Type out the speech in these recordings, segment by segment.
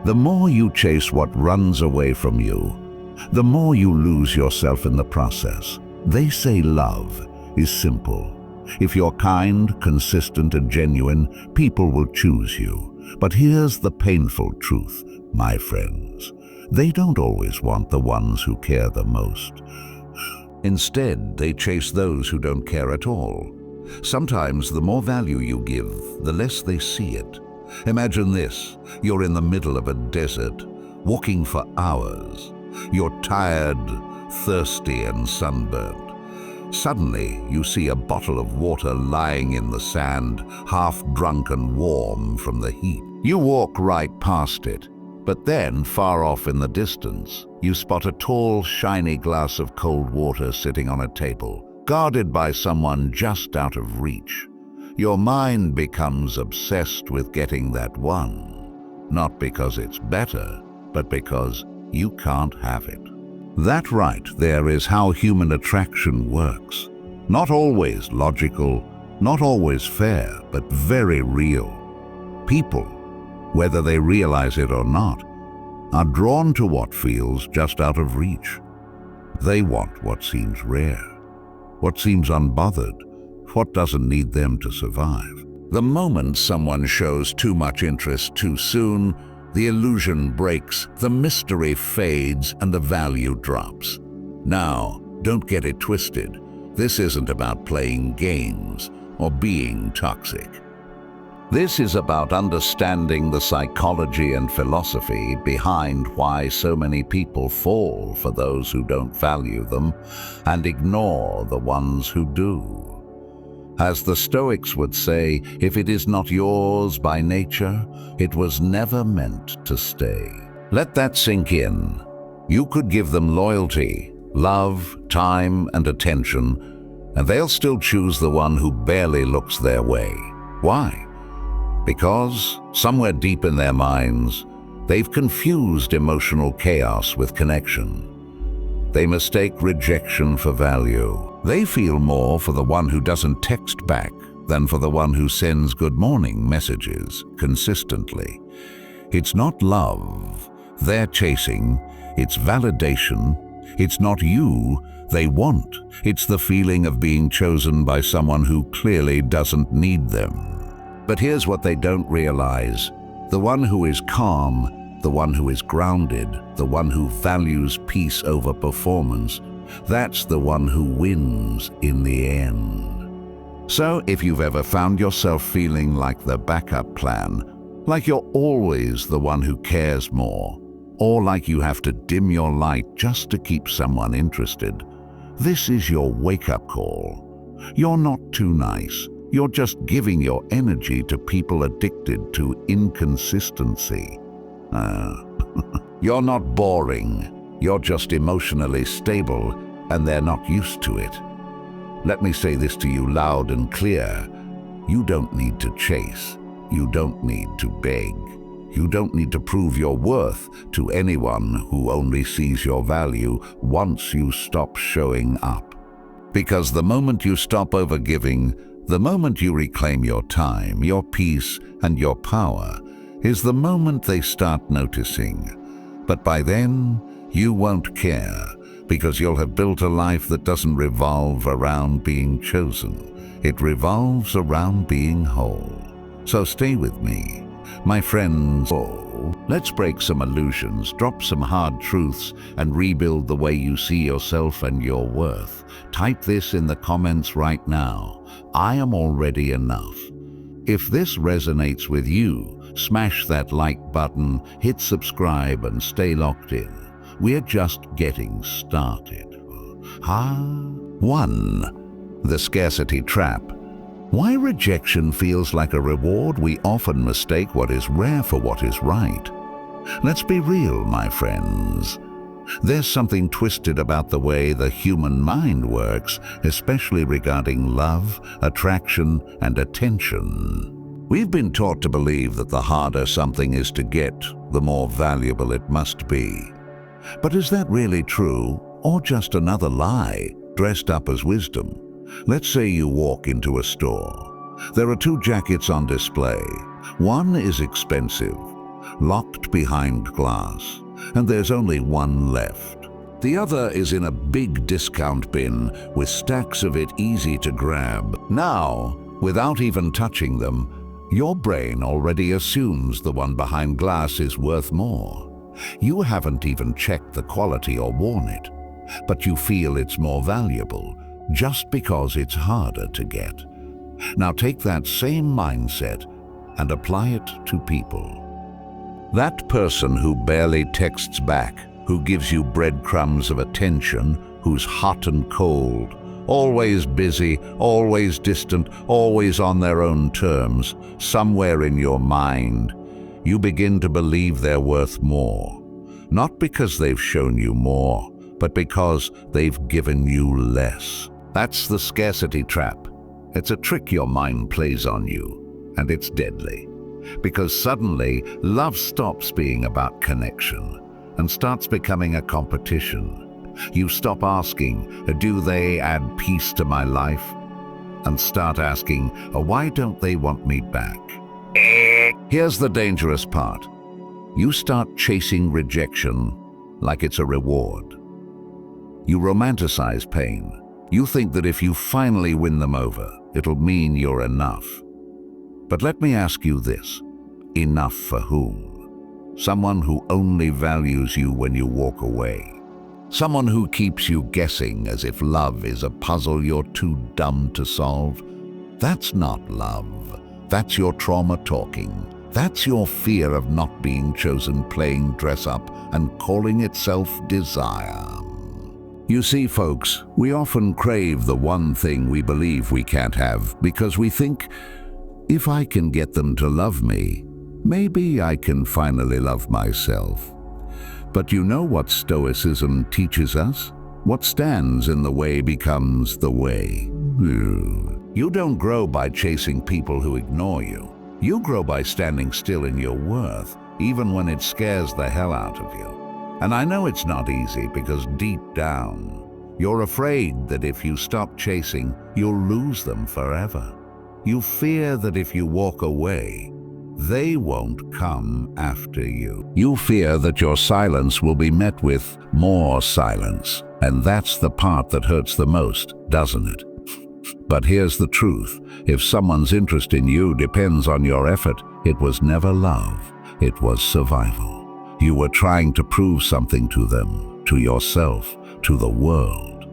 The more you chase what runs away from you, the more you lose yourself in the process. They say love is simple. If you're kind, consistent, and genuine, people will choose you. But here's the painful truth, my friends. They don't always want the ones who care the most. Instead, they chase those who don't care at all. Sometimes the more value you give, the less they see it. Imagine this: you're in the middle of a desert, walking for hours. You're tired, thirsty, and sunburnt. Suddenly, you see a bottle of water lying in the sand, half drunk and warm from the heat. You walk right past it, but then, far off in the distance, you spot a tall, shiny glass of cold water sitting on a table, guarded by someone just out of reach. Your mind becomes obsessed with getting that one, not because it's better, but because you can't have it. That right there is how human attraction works. Not always logical, not always fair, but very real. People, whether they realize it or not, are drawn to what feels just out of reach. They want what seems rare, what seems unbothered, what doesn't need them to survive. The moment someone shows too much interest too soon, the illusion breaks, the mystery fades, and the value drops. Now, don't get it twisted. This isn't about playing games or being toxic. This is about understanding the psychology and philosophy behind why so many people fall for those who don't value them and ignore the ones who do. As the Stoics would say, if it is not yours by nature, it was never meant to stay. Let that sink in. You could give them loyalty, love, time, and attention, and they'll still choose the one who barely looks their way. Why? Because, somewhere deep in their minds, they've confused emotional chaos with connection. They mistake rejection for value. They feel more for the one who doesn't text back than for the one who sends good morning messages consistently. It's not love they're chasing, it's validation. It's not you they want, it's the feeling of being chosen by someone who clearly doesn't need them. But here's what they don't realize. The one who is calm, the one who is grounded, the one who values peace over performance, that's the one who wins in the end. So if you've ever found yourself feeling like the backup plan, like you're always the one who cares more, or like you have to dim your light just to keep someone interested, this is your wake-up call. You're not too nice. You're just giving your energy to people addicted to inconsistency. You're not boring. You're just emotionally stable, and they're not used to it. Let me say this to you loud and clear. You don't need to chase. You don't need to beg. You don't need to prove your worth to anyone who only sees your value once you stop showing up. Because the moment you stop overgiving, the moment you reclaim your time, your peace, and your power, is the moment they start noticing. But by then, you won't care, because you'll have built a life that doesn't revolve around being chosen. It revolves around being whole. So stay with me, my friends. Let's break some illusions, drop some hard truths, and rebuild the way you see yourself and your worth. Type this in the comments right now. I am already enough. If this resonates with you, smash that like button, hit subscribe, and stay locked in. We're just getting started. 1. The scarcity trap. Why rejection feels like a reward? We often mistake what is rare for what is right. Let's be real, my friends. There's something twisted about the way the human mind works, especially regarding love, attraction, and attention. We've been taught to believe that the harder something is to get, the more valuable it must be. But is that really true, or just another lie dressed up as wisdom? Let's say you walk into a store. There are two jackets on display. One is expensive, locked behind glass, and there's only one left. The other is in a big discount bin with stacks of it easy to grab. Now, without even touching them, your brain already assumes the one behind glass is worth more. You haven't even checked the quality or worn it, but you feel it's more valuable just because it's harder to get. Now take that same mindset and apply it to people. That person who barely texts back, who gives you breadcrumbs of attention, who's hot and cold, always busy, always distant, always on their own terms, somewhere in your mind, you begin to believe they're worth more. Not because they've shown you more, but because they've given you less. That's the scarcity trap. It's a trick your mind plays on you, and it's deadly. Because suddenly, love stops being about connection and starts becoming a competition. You stop asking, do they add peace to my life? And start asking, why don't they want me back? Here's the dangerous part. You start chasing rejection like it's a reward. You romanticize pain. You think that if you finally win them over, it'll mean you're enough. But let me ask you this. Enough for whom? Someone who only values you when you walk away. Someone who keeps you guessing as if love is a puzzle you're too dumb to solve. That's not love. That's your trauma talking. That's your fear of not being chosen playing dress up and calling itself desire. You see, folks, we often crave the one thing we believe we can't have because we think, if I can get them to love me, maybe I can finally love myself. But you know what Stoicism teaches us? What stands in the way becomes the way. You don't grow by chasing people who ignore you. You grow by standing still in your worth, even when it scares the hell out of you. And I know it's not easy because deep down, you're afraid that if you stop chasing, you'll lose them forever. You fear that if you walk away, they won't come after you. You fear that your silence will be met with more silence. And that's the part that hurts the most, doesn't it? But here's the truth. If someone's interest in you depends on your effort, it was never love. It was survival. You were trying to prove something to them, to yourself, to the world.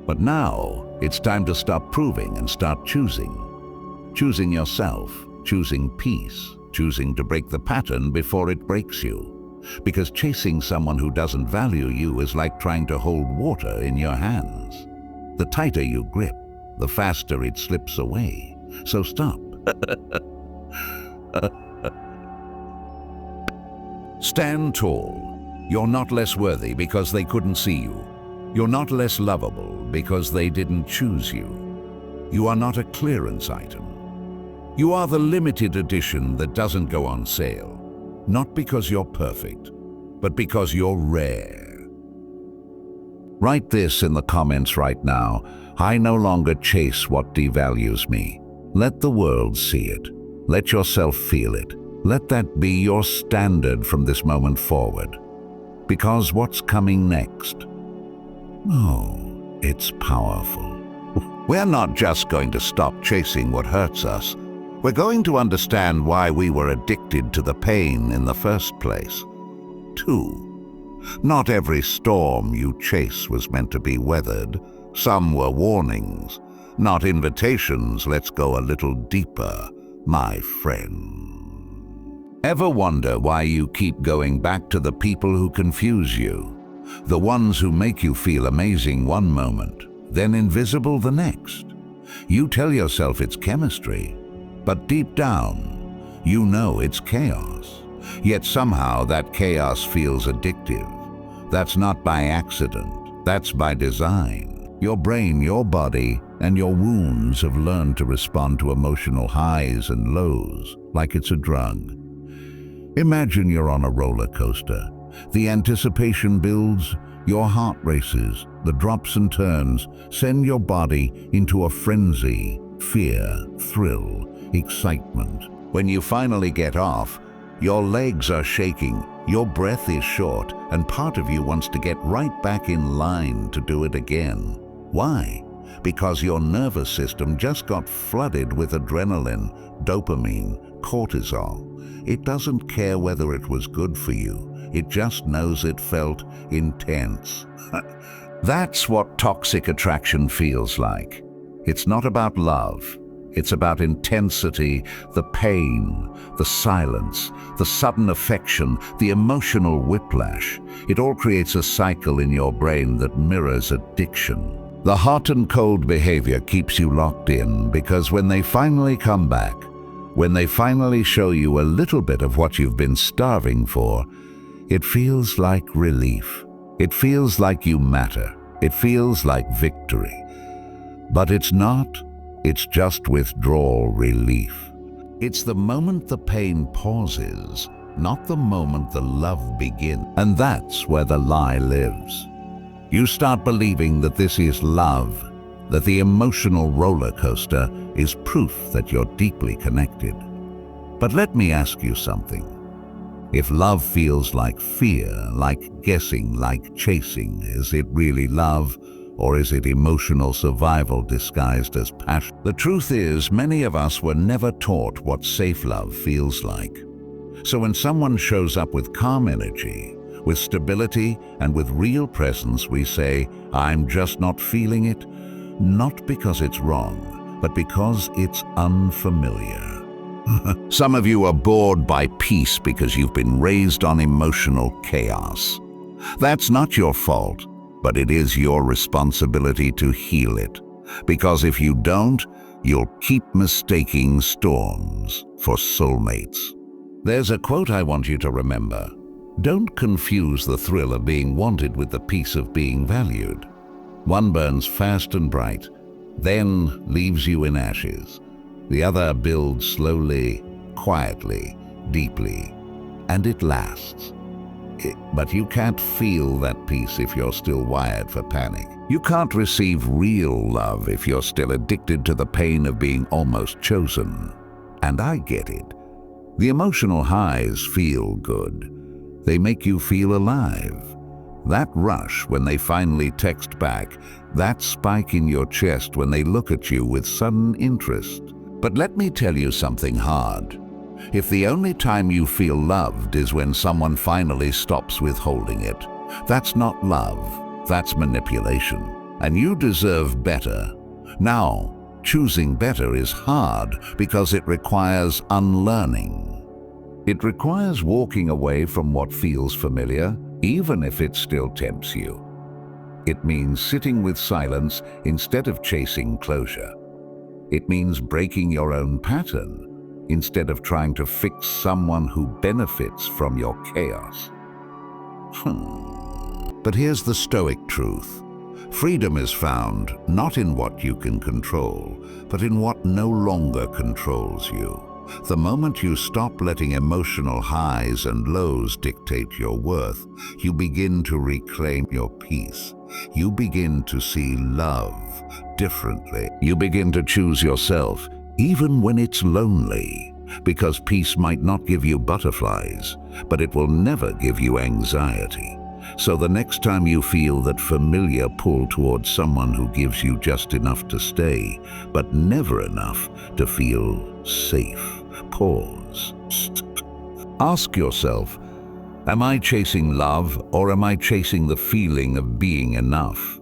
But now, it's time to stop proving and start choosing. Choosing yourself. Choosing peace, choosing to break the pattern before it breaks you. Because chasing someone who doesn't value you is like trying to hold water in your hands. The tighter you grip, the faster it slips away. So stop. Stand tall. You're not less worthy because they couldn't see you. You're not less lovable because they didn't choose you. You are not a clearance item. You are the limited edition that doesn't go on sale, not because you're perfect, but because you're rare. Write this in the comments right now. I no longer chase what devalues me. Let the world see it. Let yourself feel it. Let that be your standard from this moment forward. Because what's coming next? Oh, it's powerful. We're not just going to stop chasing what hurts us. We're going to understand why we were addicted to the pain in the first place. 2. Not every storm you chase was meant to be weathered. Some were warnings, not invitations. Let's go a little deeper, my friend. Ever wonder why you keep going back to the people who confuse you? The ones who make you feel amazing one moment, then invisible the next. You tell yourself it's chemistry. But deep down, you know it's chaos. Yet somehow that chaos feels addictive. That's not by accident. That's by design. Your brain, your body, and your wounds have learned to respond to emotional highs and lows like it's a drug. Imagine you're on a roller coaster. The anticipation builds, your heart races, the drops and turns send your body into a frenzy, fear, thrill, excitement. When you finally get off, Your legs are shaking, your breath is short, and part of you wants to get right back in line to do it again. Why? Because your nervous system just got flooded with adrenaline, dopamine, cortisol. It doesn't care whether it was good for you. It just knows it felt intense. That's what toxic attraction feels like. It's not about love. It's about intensity, the pain, the silence, the sudden affection, the emotional whiplash. It all creates a cycle in your brain that mirrors addiction. The hot and cold behavior keeps you locked in because when they finally come back, when they finally show you a little bit of what you've been starving for, it feels like relief. It feels like you matter. It feels like victory. But it's not. It's just withdrawal relief. It's the moment the pain pauses, not the moment the love begins. And that's where the lie lives. You start believing that this is love, that the emotional roller coaster is proof that you're deeply connected. But let me ask you something. If love feels like fear, like guessing, like chasing, is it really love? Or is it emotional survival disguised as passion? The truth is, many of us were never taught what safe love feels like. So when someone shows up with calm energy, with stability, and with real presence, we say, I'm just not feeling it, not because it's wrong, but because it's unfamiliar. Some of you are bored by peace because you've been raised on emotional chaos. That's not your fault. But it is your responsibility to heal it. Because if you don't, you'll keep mistaking storms for soulmates. There's a quote I want you to remember. Don't confuse the thrill of being wanted with the peace of being valued. One burns fast and bright, then leaves you in ashes. The other builds slowly, quietly, deeply, and it lasts. But you can't feel that peace if you're still wired for panic. You can't receive real love if you're still addicted to the pain of being almost chosen. And I get it. The emotional highs feel good. They make you feel alive. That rush when they finally text back, that spike in your chest when they look at you with sudden interest. But let me tell you something hard. If the only time you feel loved is when someone finally stops withholding it, that's not love, that's manipulation. And you deserve better. Now, choosing better is hard because it requires unlearning. It requires walking away from what feels familiar, even if it still tempts you. It means sitting with silence instead of chasing closure. It means breaking your own pattern instead of trying to fix someone who benefits from your chaos. But here's the Stoic truth. Freedom is found not in what you can control, but in what no longer controls you. The moment you stop letting emotional highs and lows dictate your worth, you begin to reclaim your peace. You begin to see love differently. You begin to choose yourself, even when it's lonely, because peace might not give you butterflies, but it will never give you anxiety. So the next time you feel that familiar pull towards someone who gives you just enough to stay, but never enough to feel safe, pause. Ask yourself, am I chasing love or am I chasing the feeling of being enough?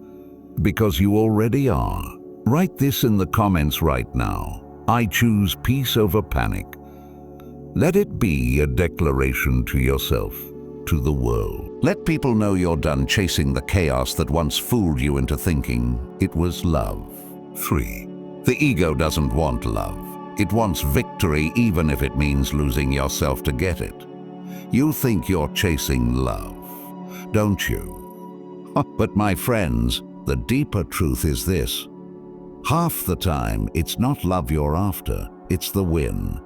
Because you already are. Write this in the comments right now. I choose peace over panic. Let it be a declaration to yourself, to the world. Let people know you're done chasing the chaos that once fooled you into thinking it was love. 3. The ego doesn't want love. It wants victory even if it means losing yourself to get it. You think you're chasing love, don't you? But my friends, the deeper truth is this. Half the time, it's not love you're after, it's the win.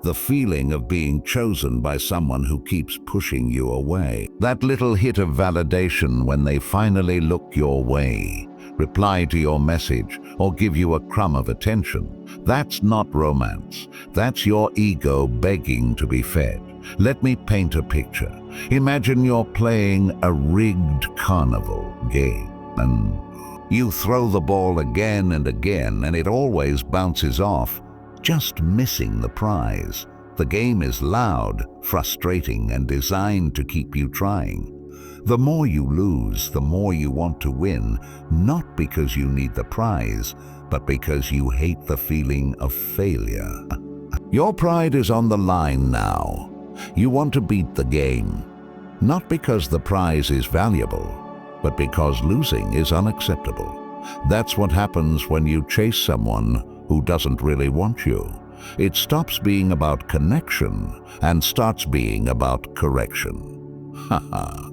The feeling of being chosen by someone who keeps pushing you away. That little hit of validation when they finally look your way, reply to your message, or give you a crumb of attention. That's not romance. That's your ego begging to be fed. Let me paint a picture. Imagine you're playing a rigged carnival game, and you throw the ball again and again, and it always bounces off, just missing the prize. The game is loud, frustrating, and designed to keep you trying. The more you lose, the more you want to win, not because you need the prize, but because you hate the feeling of failure. Your pride is on the line now. You want to beat the game, not because the prize is valuable, but because losing is unacceptable. That's what happens when you chase someone who doesn't really want you. It stops being about connection and starts being about correction. Haha.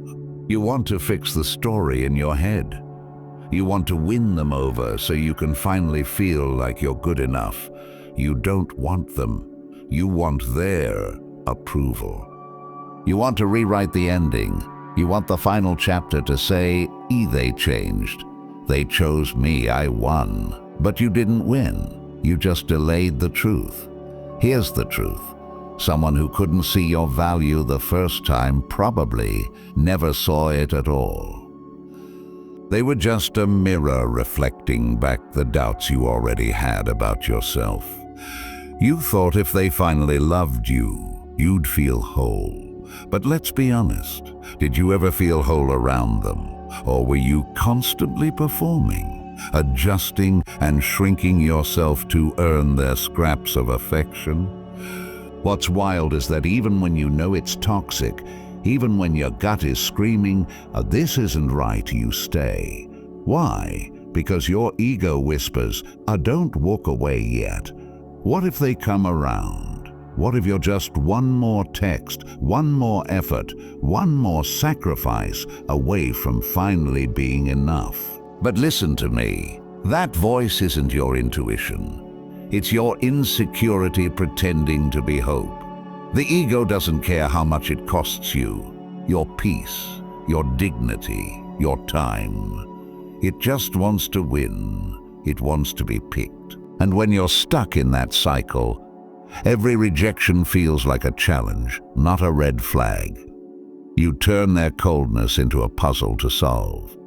You want to fix the story in your head. You want to win them over so you can finally feel like you're good enough. You don't want them. You want their approval. You want to rewrite the ending. You want the final chapter to say, they changed. They chose me, I won. But you didn't win. You just delayed the truth. Here's the truth. Someone who couldn't see your value the first time probably never saw it at all. They were just a mirror reflecting back the doubts you already had about yourself. You thought if they finally loved you, you'd feel whole. But let's be honest, did you ever feel whole around them? Or were you constantly performing, adjusting and shrinking yourself to earn their scraps of affection? What's wild is that even when you know it's toxic, even when your gut is screaming, this isn't right, you stay. Why? Because your ego whispers, don't walk away yet. What if they come around? What if you're just one more text, one more effort, one more sacrifice away from finally being enough? But listen to me. That voice isn't your intuition. It's your insecurity pretending to be hope. The ego doesn't care how much it costs you, your peace, your dignity, your time. It just wants to win. It wants to be picked. And when you're stuck in that cycle, every rejection feels like a challenge, not a red flag. You turn their coldness into a puzzle to solve.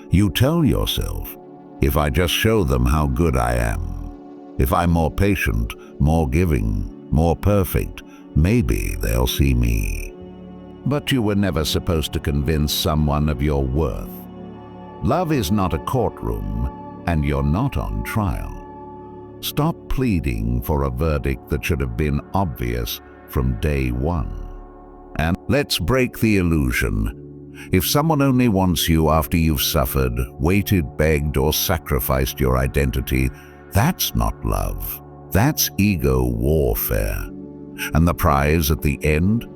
You tell yourself, if I just show them how good I am, if I'm more patient, more giving, more perfect, maybe they'll see me. But you were never supposed to convince someone of your worth. Love is not a courtroom, and you're not on trial. Stop pleading for a verdict that should have been obvious from day one. And let's break the illusion. If someone only wants you after you've suffered, waited, begged, or sacrificed your identity, that's not love. That's ego warfare. And the prize at the end?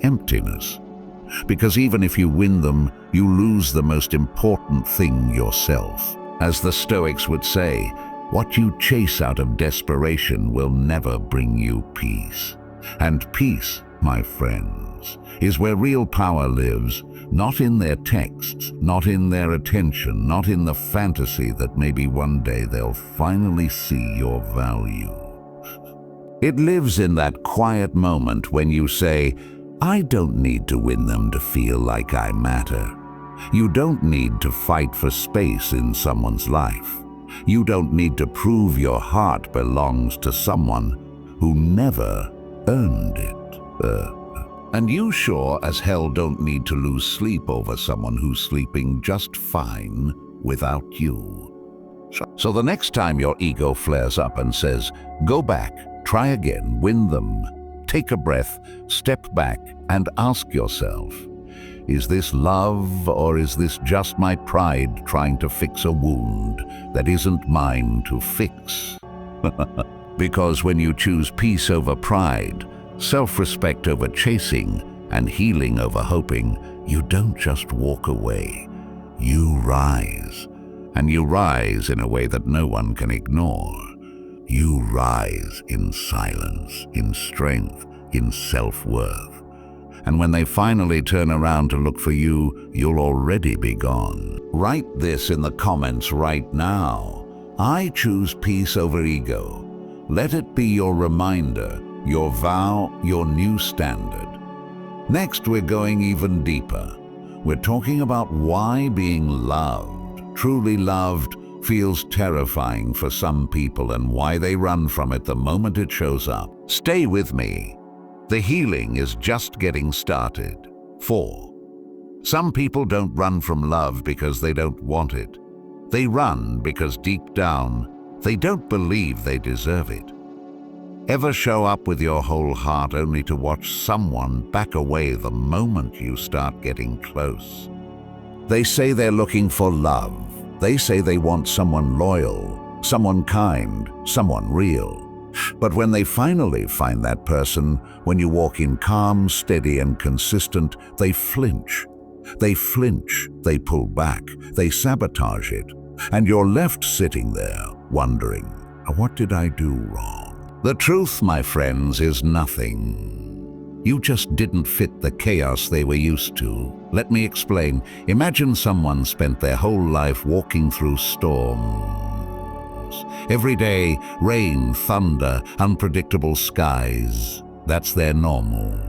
Emptiness. Because even if you win them, you lose the most important thing yourself. As the Stoics would say, what you chase out of desperation will never bring you peace. And peace, my friends, is where real power lives, not in their texts, not in their attention, not in the fantasy that maybe one day they'll finally see your value. It lives in that quiet moment when you say, I don't need to win them to feel like I matter. You don't need to fight for space in someone's life. You don't need to prove your heart belongs to someone who never earned it. And you sure as hell don't need to lose sleep over someone who's sleeping just fine without you. So the next time your ego flares up and says, go back, try again, win them, take a breath, step back, and ask yourself, is this love, or is this just my pride trying to fix a wound that isn't mine to fix? Because when you choose peace over pride, self-respect over chasing, and healing over hoping, you don't just walk away. You rise. And you rise in a way that no one can ignore. You rise in silence, in strength, in self-worth. And when they finally turn around to look for you, you'll already be gone. Write this in the comments right now. I choose peace over ego. Let it be your reminder, your vow, your new standard. Next, we're going even deeper. We're talking about why being loved, truly loved, feels terrifying for some people and why they run from it the moment it shows up. Stay with me. The healing is just getting started. 4. Some people don't run from love because they don't want it. They run because deep down, they don't believe they deserve it. Ever show up with your whole heart only to watch someone back away the moment you start getting close? They say they're looking for love. They say they want someone loyal, someone kind, someone real. But when they finally find that person, when you walk in calm, steady, and consistent, they flinch. They flinch, they pull back, they sabotage it. And you're left sitting there, wondering, what did I do wrong? The truth, my friends, is nothing. You just didn't fit the chaos they were used to. Let me explain. Imagine someone spent their whole life walking through storms. Every day, rain, thunder, unpredictable skies. That's their normal.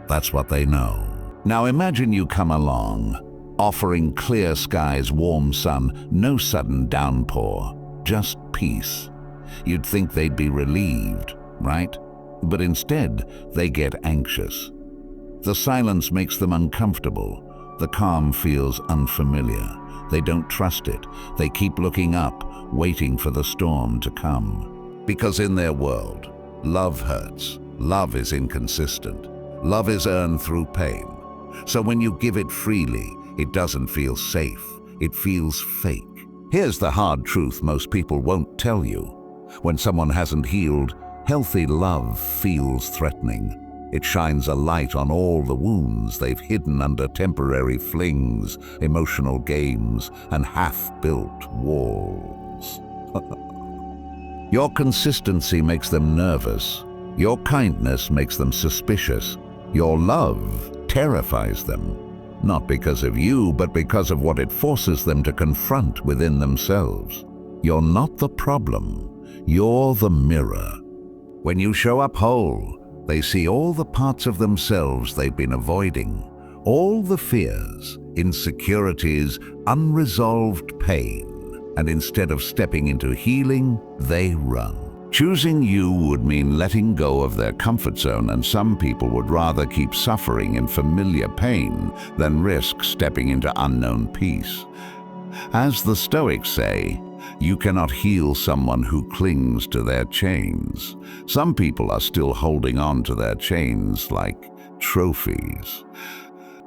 That's what they know. Now imagine you come along, offering clear skies, warm sun, no sudden downpour, just peace. You'd think they'd be relieved, right? But instead, they get anxious. The silence makes them uncomfortable. The calm feels unfamiliar. They don't trust it. They keep looking up, waiting for the storm to come. Because in their world, love hurts. Love is inconsistent. Love is earned through pain. So when you give it freely, it doesn't feel safe. It feels fake. Here's the hard truth most people won't tell you. When someone hasn't healed, healthy love feels threatening. It shines a light on all the wounds they've hidden under temporary flings, emotional games, and half-built walls. Your consistency makes them nervous. Your kindness makes them suspicious. Your love terrifies them. Not because of you, but because of what it forces them to confront within themselves. You're not the problem. You're the mirror. When you show up whole, they see all the parts of themselves they've been avoiding, all the fears, insecurities, unresolved pain, and instead of stepping into healing, they run. Choosing you would mean letting go of their comfort zone, and some people would rather keep suffering in familiar pain than risk stepping into unknown peace. As the Stoics say, you cannot heal someone who clings to their chains. Some people are still holding on to their chains like trophies.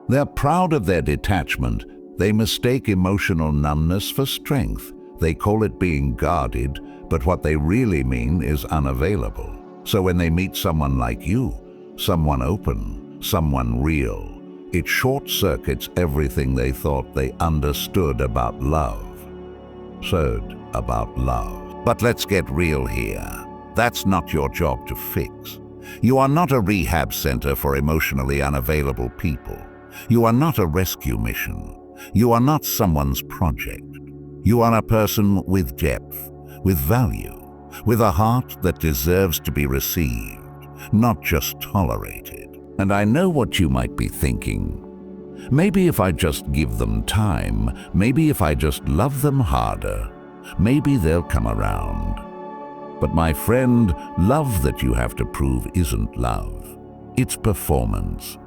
They're proud of their detachment. They mistake emotional numbness for strength. They call it being guarded, but what they really mean is unavailable. So when they meet someone like you, someone open, someone real, it short-circuits everything they thought they understood about love. About love. But let's get real here. That's not your job to fix. You are not a rehab center for emotionally unavailable people. You are not a rescue mission. You are not someone's project. You are a person with depth, with value, with a heart that deserves to be received, not just tolerated. And I know what you might be thinking. Maybe if I just give them time, maybe if I just love them harder, maybe they'll come around. But my friend, love that you have to prove isn't love. It's performance.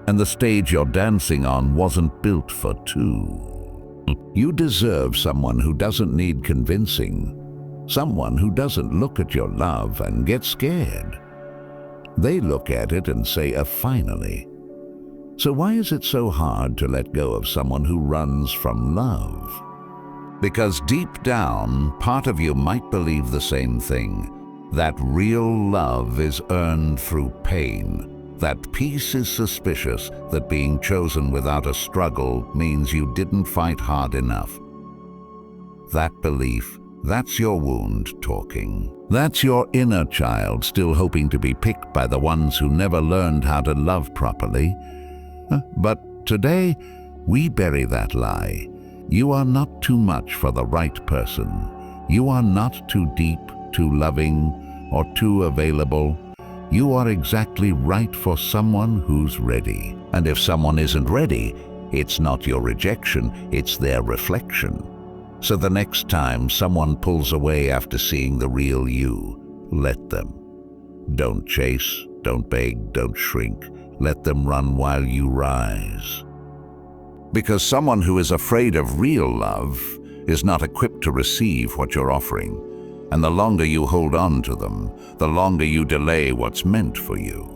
And the stage you're dancing on wasn't built for two. You deserve someone who doesn't need convincing, someone who doesn't look at your love and get scared. They look at it and say, finally. So why is it so hard to let go of someone who runs from love? Because deep down, part of you might believe the same thing, that real love is earned through pain, that peace is suspicious, that being chosen without a struggle means you didn't fight hard enough. That belief, that's your wound talking. That's your inner child still hoping to be picked by the ones who never learned how to love properly. But today, we bury that lie. You are not too much for the right person. You are not too deep, too loving, or too available. You are exactly right for someone who's ready. And if someone isn't ready, it's not your rejection, it's their reflection. So the next time someone pulls away after seeing the real you, let them. Don't chase, don't beg, don't shrink. Let them run while you rise. Because someone who is afraid of real love is not equipped to receive what you're offering. And the longer you hold on to them, the longer you delay what's meant for you.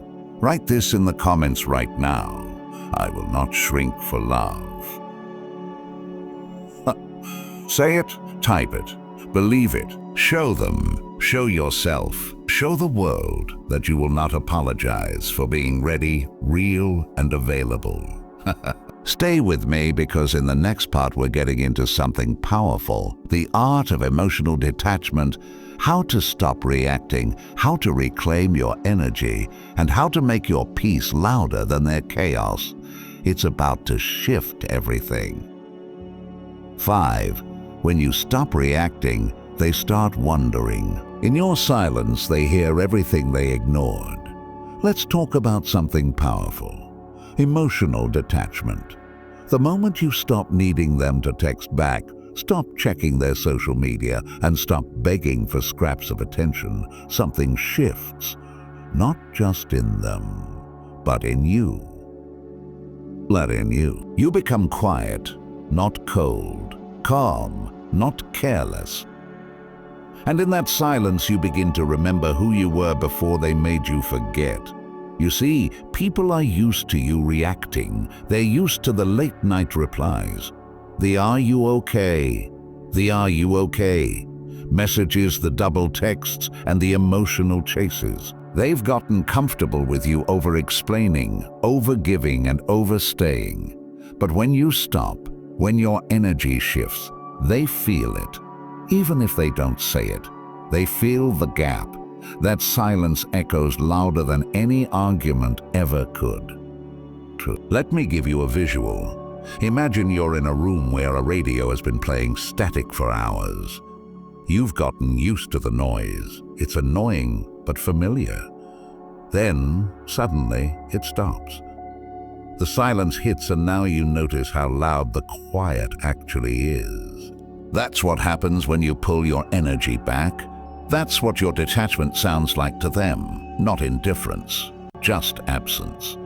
Write this in the comments right now. I will not shrink for love. Say it, type it, believe it, show them, show yourself, show the world that you will not apologize for being ready, real, and available. Stay with me, because in the next part we're getting into something powerful. The art of emotional detachment, how to stop reacting, how to reclaim your energy, and how to make your peace louder than their chaos. It's about to shift everything. 5. When you stop reacting, they start wondering. In your silence, they hear everything they ignored. Let's talk about something powerful. Emotional detachment. The moment you stop needing them to text back, stop checking their social media, and stop begging for scraps of attention, something shifts. Not just in them, but in you. Let in you. You become quiet, not cold, calm, not careless. And in that silence, you begin to remember who you were before they made you forget. You see, people are used to you reacting. They're used to the late-night replies. The "Are you okay?" The "Are you okay?" messages, the double texts, and the emotional chases. They've gotten comfortable with you over-explaining, over-giving, and overstaying. But when you stop, when your energy shifts, they feel it. Even if they don't say it, they feel the gap. That silence echoes louder than any argument ever could. Let me give you a visual. Imagine you're in a room where a radio has been playing static for hours. You've gotten used to the noise. It's annoying, but familiar. Then, suddenly, it stops. The silence hits, and now you notice how loud the quiet actually is. That's what happens when you pull your energy back. That's what your detachment sounds like to them. Not indifference, just absence.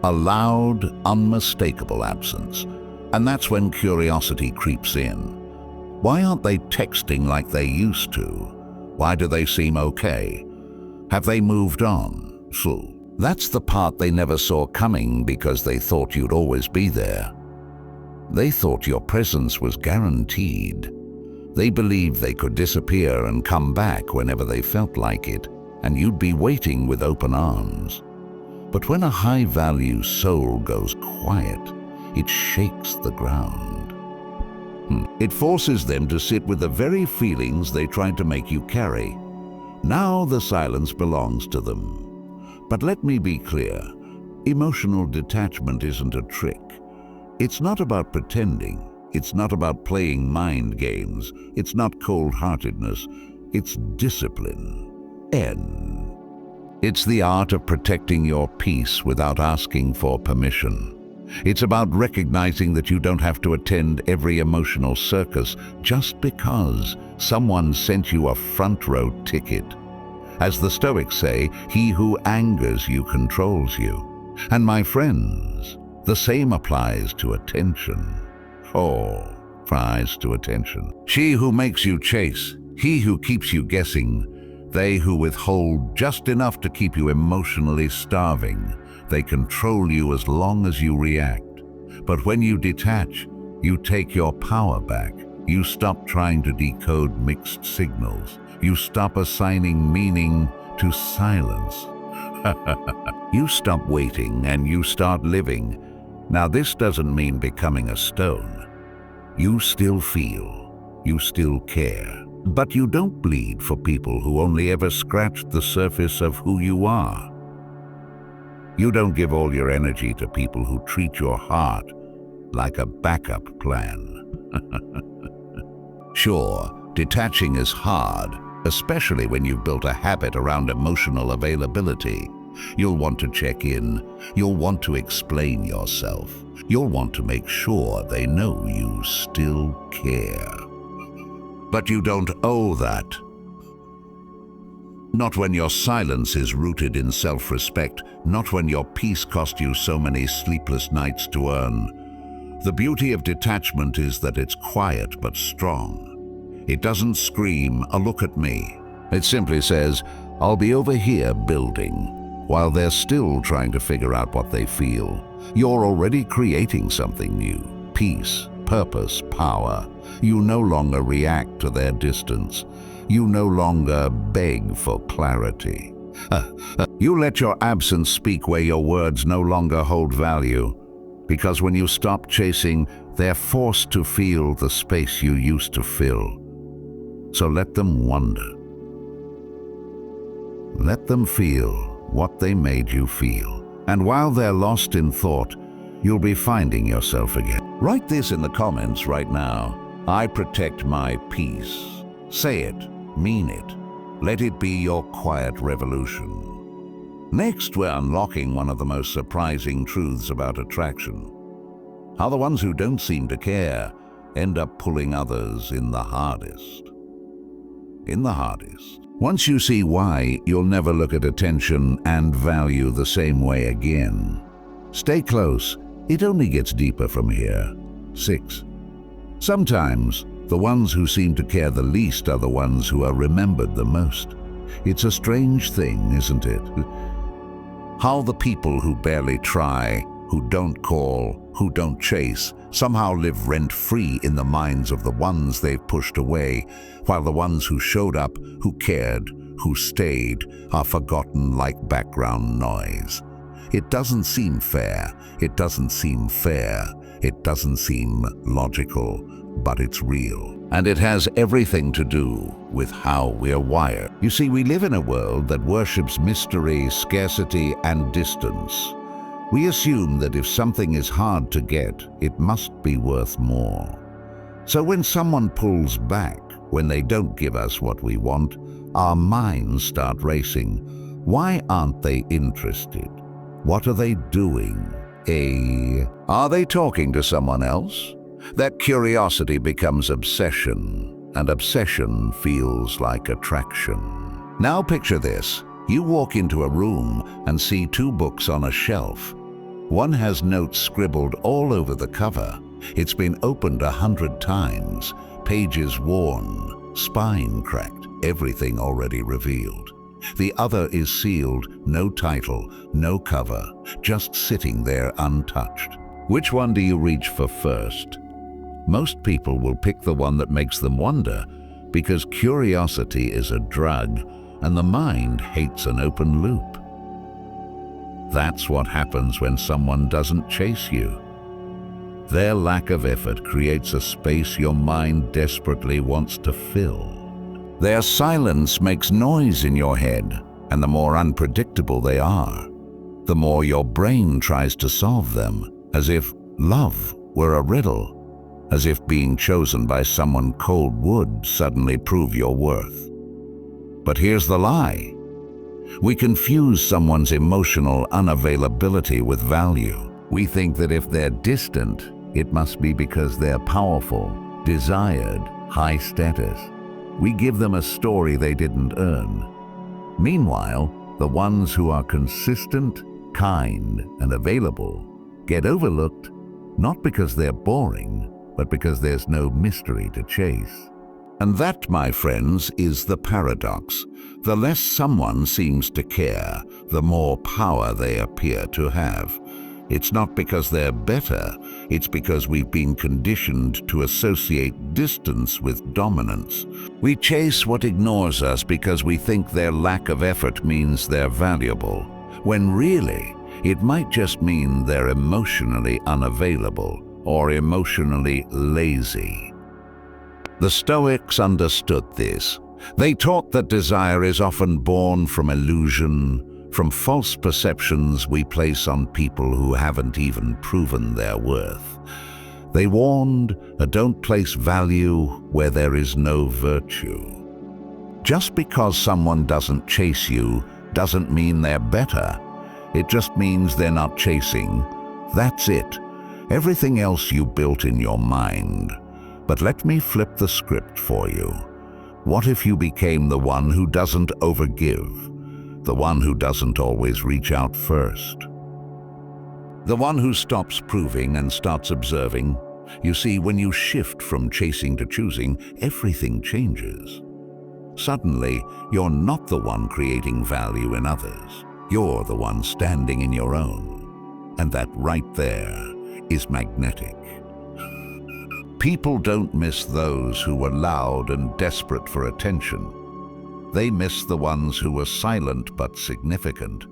A loud, unmistakable absence. And that's when curiosity creeps in. Why aren't they texting like they used to? Why do they seem okay? Have they moved on? So that's the part they never saw coming, because they thought you'd always be there. They thought your presence was guaranteed. They believed they could disappear and come back whenever they felt like it, and you'd be waiting with open arms. But when a high-value soul goes quiet, it shakes the ground. It forces them to sit with the very feelings they tried to make you carry. Now the silence belongs to them. But let me be clear, emotional detachment isn't a trick. It's not about pretending. It's not about playing mind games. It's not cold-heartedness. It's discipline. It's the art of protecting your peace without asking for permission. It's about recognizing that you don't have to attend every emotional circus just because someone sent you a front-row ticket. As the Stoics say, he who angers you controls you. And my friends, the same applies to attention. Applies to attention. She who makes you chase, he who keeps you guessing, they who withhold just enough to keep you emotionally starving. They control you as long as you react. But when you detach, you take your power back. You stop trying to decode mixed signals. You stop assigning meaning to silence. You stop waiting and you start living. Now this doesn't mean becoming a stone. You still feel, you still care, but you don't bleed for people who only ever scratched the surface of who you are. You don't give all your energy to people who treat your heart like a backup plan. Sure, detaching is hard, especially when you've built a habit around emotional availability. You'll want to check in. You'll want to explain yourself. You'll want to make sure they know you still care. But you don't owe that. Not when your silence is rooted in self-respect, not when your peace cost you so many sleepless nights to earn. The beauty of detachment is that it's quiet but strong. It doesn't scream, "A look at me." It simply says, "I'll be over here building," while they're still trying to figure out what they feel. You're already creating something new. Peace, purpose, power. You no longer react to their distance. You no longer beg for clarity. You let your absence speak where your words no longer hold value. Because when you stop chasing, they're forced to feel the space you used to fill. So let them wonder. Let them feel what they made you feel. And while they're lost in thought, you'll be finding yourself again. Write this in the comments right now. I protect my peace. Say it, mean it. Let it be your quiet revolution. Next, we're unlocking one of the most surprising truths about attraction. How the ones who don't seem to care end up pulling others in the hardest. Once you see why, you'll never look at attention and value the same way again. Stay close. It only gets deeper from here. 6. Sometimes, the ones who seem to care the least are the ones who are remembered the most. It's a strange thing, isn't it? How the people who barely try, who don't call, who don't chase, somehow live rent-free in the minds of the ones they've pushed away, while the ones who showed up, who cared, who stayed, are forgotten like background noise. It doesn't seem fair. It doesn't seem fair. It doesn't seem logical, but it's real. And it has everything to do with how we're wired. You see, we live in a world that worships mystery, scarcity, and distance. We assume that if something is hard to get, it must be worth more. So when someone pulls back, when they don't give us what we want, our minds start racing. Why aren't they interested? What are they doing? Are they talking to someone else? That curiosity becomes obsession, and obsession feels like attraction. Now picture this. You walk into a room and see 2 books on a shelf. One has notes scribbled all over the cover. It's been opened 100 times, pages worn, spine cracked, everything already revealed. The other is sealed, no title, no cover, just sitting there untouched. Which one do you reach for first? Most people will pick the one that makes them wonder, because curiosity is a drug, and the mind hates an open loop. That's what happens when someone doesn't chase you. Their lack of effort creates a space your mind desperately wants to fill. Their silence makes noise in your head, and the more unpredictable they are, the more your brain tries to solve them, as if love were a riddle, as if being chosen by someone cold would suddenly prove your worth. But here's the lie. We confuse someone's emotional unavailability with value. We think that if they're distant, it must be because they're powerful, desired, high status. We give them a story they didn't earn. Meanwhile, the ones who are consistent, kind, and available get overlooked, not because they're boring, but because there's no mystery to chase. And that, my friends, is the paradox. The less someone seems to care, the more power they appear to have. It's not because they're better, it's because we've been conditioned to associate distance with dominance. We chase what ignores us because we think their lack of effort means they're valuable, when really, it might just mean they're emotionally unavailable or emotionally lazy. The Stoics understood this. They taught that desire is often born from illusion, from false perceptions we place on people who haven't even proven their worth. They warned, don't place value where there is no virtue. Just because someone doesn't chase you doesn't mean they're better. It just means they're not chasing. That's it. Everything else you built in your mind. But let me flip the script for you. What if you became the one who doesn't overgive? The one who doesn't always reach out first? The one who stops proving and starts observing? You see, when you shift from chasing to choosing, everything changes. Suddenly, you're not the one creating value in others. You're the one standing in your own. And that right there is magnetic. People don't miss those who were loud and desperate for attention. They miss the ones who were silent but significant.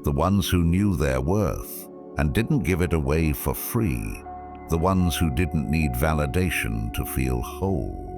The ones who knew their worth and didn't give it away for free. The ones who didn't need validation to feel whole.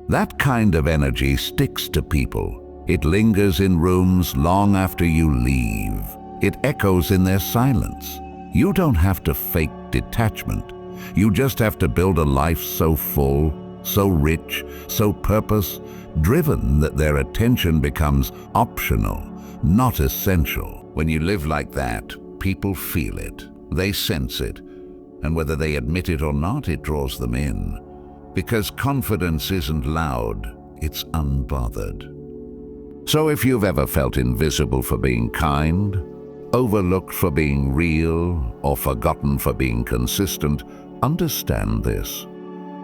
That kind of energy sticks to people. It lingers in rooms long after you leave. It echoes in their silence. You don't have to fake detachment. You just have to build a life so full, so rich, so purpose-driven that their attention becomes optional, not essential. When you live like that, people feel it. They sense it. And whether they admit it or not, it draws them in. Because confidence isn't loud, it's unbothered. So if you've ever felt invisible for being kind, overlooked for being real, or forgotten for being consistent, understand this.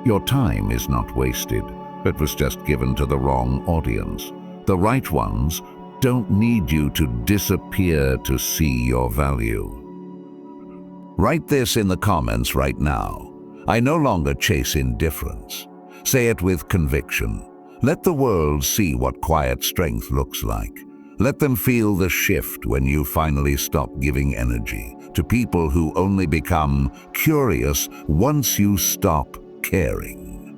Your time is not wasted. It was just given to the wrong audience. The right ones don't need you to disappear to see your value. Write this in the comments right now. I no longer chase indifference. Say it with conviction. Let the world see what quiet strength looks like. Let them feel the shift when you finally stop giving energy to people who only become curious once you stop caring.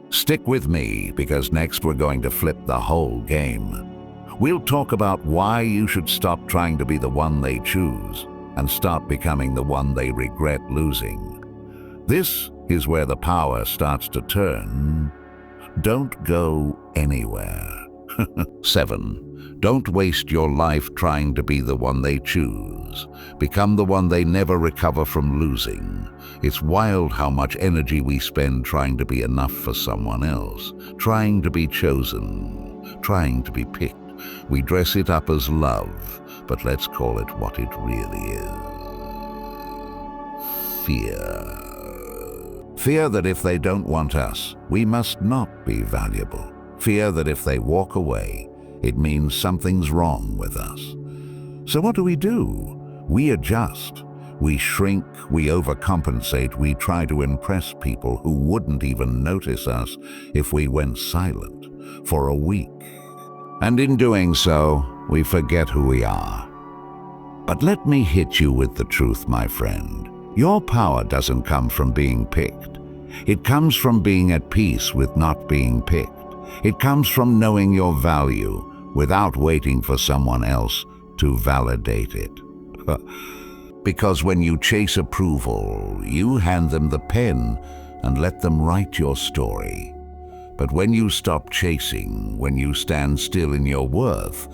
Stick with me, because next we're going to flip the whole game. We'll talk about why you should stop trying to be the one they choose and start becoming the one they regret losing. This is where the power starts to turn. Don't go anywhere. 7. Don't waste your life trying to be the one they choose. Become the one they never recover from losing. It's wild how much energy we spend trying to be enough for someone else, trying to be chosen, trying to be picked. We dress it up as love, but let's call it what it really is. Fear. Fear that if they don't want us, we must not be valuable. Fear that if they walk away, it means something's wrong with us. So what do? We adjust. We shrink, we overcompensate, we try to impress people who wouldn't even notice us if we went silent for a week. And in doing so, we forget who we are. But let me hit you with the truth, my friend. Your power doesn't come from being picked. It comes from being at peace with not being picked. It comes from knowing your value without waiting for someone else to validate it. Because when you chase approval, you hand them the pen and let them write your story. But when you stop chasing, when you stand still in your worth,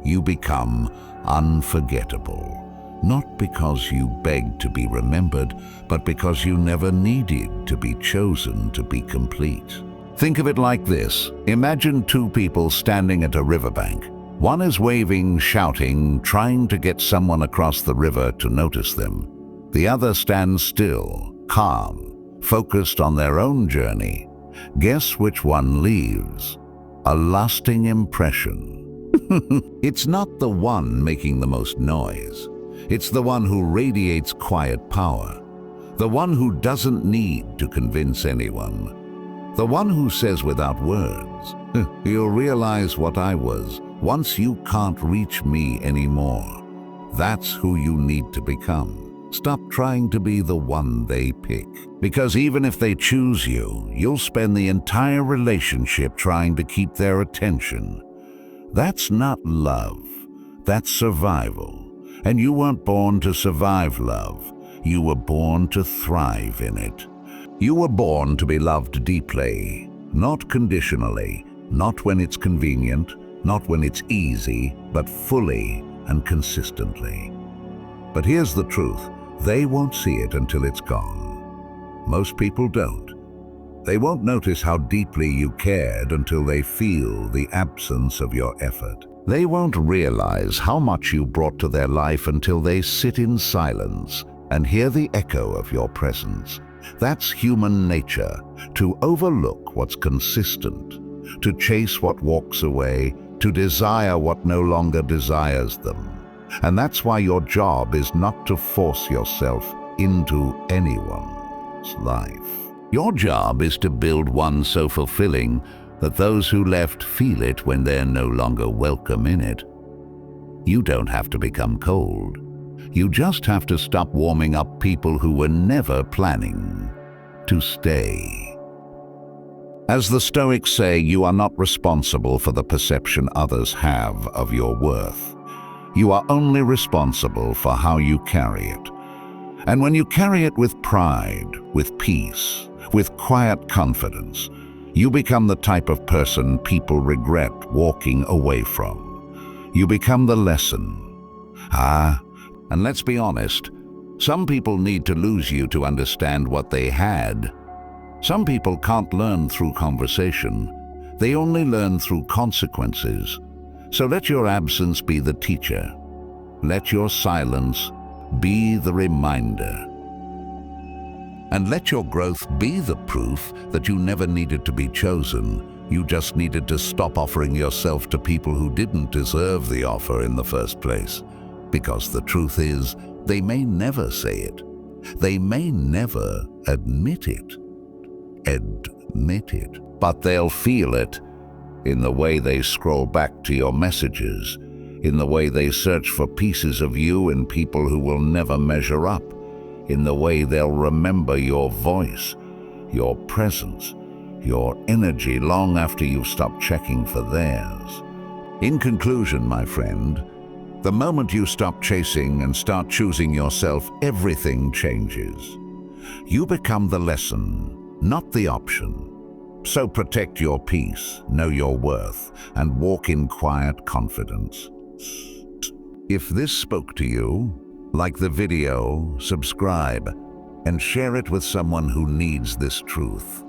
you become unforgettable. Not because you begged to be remembered, but because you never needed to be chosen to be complete. Think of it like this. Imagine two people standing at a riverbank. One is waving, shouting, trying to get someone across the river to notice them. The other stands still, calm, focused on their own journey. Guess which one leaves a lasting impression? It's not the one making the most noise. It's the one who radiates quiet power. The one who doesn't need to convince anyone. The one who says without words, "You'll realize what I was once you can't reach me anymore." That's who you need to become. Stop trying to be the one they pick. Because even if they choose you, you'll spend the entire relationship trying to keep their attention. That's not love. That's survival. And you weren't born to survive love. You were born to thrive in it. You were born to be loved deeply, not conditionally, Not when it's convenient, not when it's easy, but fully and consistently. But here's the truth. They won't see it until it's gone. Most people don't. They won't notice how deeply you cared until they feel the absence of your effort. They won't realize how much you brought to their life until they sit in silence and hear the echo of your presence. That's human nature, to overlook what's consistent, to chase what walks away, to desire what no longer desires them. And that's why your job is not to force yourself into anyone's life. Your job is to build one so fulfilling that those who left feel it when they're no longer welcome in it. You don't have to become cold. You just have to stop warming up people who were never planning to stay. As the Stoics say, you are not responsible for the perception others have of your worth. You are only responsible for how you carry it. And when you carry it with pride, with peace, with quiet confidence, you become the type of person people regret walking away from. You become the lesson. And let's be honest, some people need to lose you to understand what they had. Some people can't learn through conversation. They only learn through consequences. So let your absence be the teacher. Let your silence be the reminder. And let your growth be the proof that you never needed to be chosen. You just needed to stop offering yourself to people who didn't deserve the offer in the first place. Because the truth is, they may never say it. They may never admit it. But they'll feel it in the way they scroll back to your messages, in the way they search for pieces of you in people who will never measure up, in the way they'll remember your voice, your presence, your energy long after you've stopped checking for theirs. In conclusion, my friend, the moment you stop chasing and start choosing yourself, everything changes. You become the lesson, not the option. So protect your peace, know your worth, and walk in quiet confidence. If this spoke to you, like the video, subscribe, and share it with someone who needs this truth.